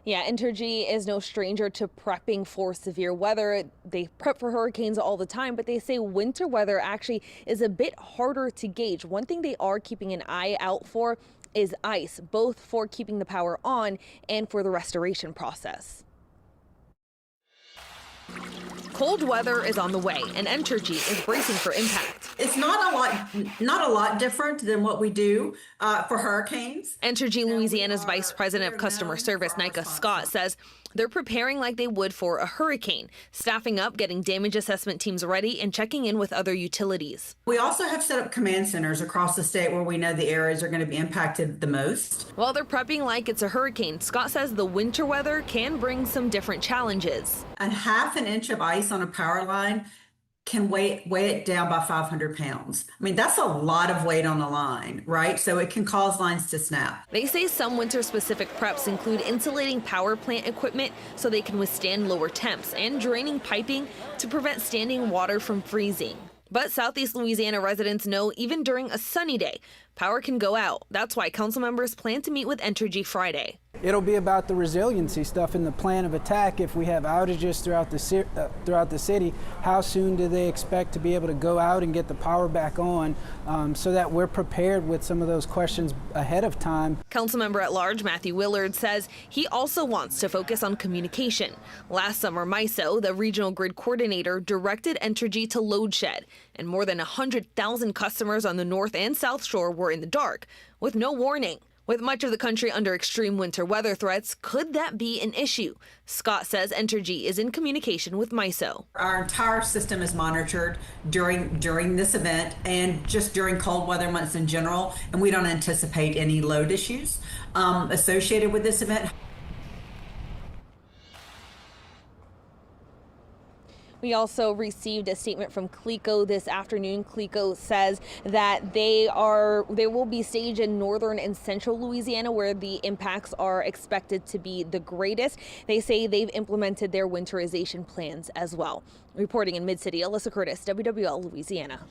Yeah, Entergy is no stranger to prepping for severe weather. They prep for hurricanes all the time, but they say winter weather actually is a bit harder to gauge. One thing they are keeping an eye out for is ice, both for keeping the power on and for the restoration process. Cold weather is on the way, and Entergy is bracing for impact. It's not a lot different than what we do for hurricanes. Entergy Louisiana's Vice President of Customer Service, Nika Scott, says they're preparing like they would for a hurricane, staffing up, getting damage assessment teams ready, and checking in with other utilities. We also have set up command centers across the state where we know the areas are going to be impacted the most. While they're prepping like it's a hurricane, Scott says the winter weather can bring some different challenges. And half an inch of ice on a power line can weigh it down by 500 pounds. I mean, that's a lot of weight on the line, right? So it can cause lines to snap. They say some winter-specific preps include insulating power plant equipment so they can withstand lower temps and draining piping to prevent standing water from freezing. But Southeast Louisiana residents know even during a sunny day, power can go out. That's why council members plan to meet with Entergy Friday. It'll be about the resiliency stuff in the plan of attack. If we have outages throughout the city, how soon do they expect to be able to go out and get the power back on so that we're prepared with some of those questions ahead of time. Councilmember at large Matthew Willard says he also wants to focus on communication. Last summer, MISO, the regional grid coordinator, directed Entergy to load shed, and more than 100,000 customers on the North and South Shore were in the dark with no warning. With much of the country under extreme winter weather threats, could that be an issue? Scott says Entergy is in communication with MISO. Our entire system is monitored during this event and just during cold weather months in general, and we don't anticipate any load issues associated with this event. We also received a statement from CLECO this afternoon. CLECO says that they will be staged in northern and central Louisiana where the impacts are expected to be the greatest. They say they've implemented their winterization plans as well. Reporting in Mid-City, Alyssa Curtis, WWL Louisiana.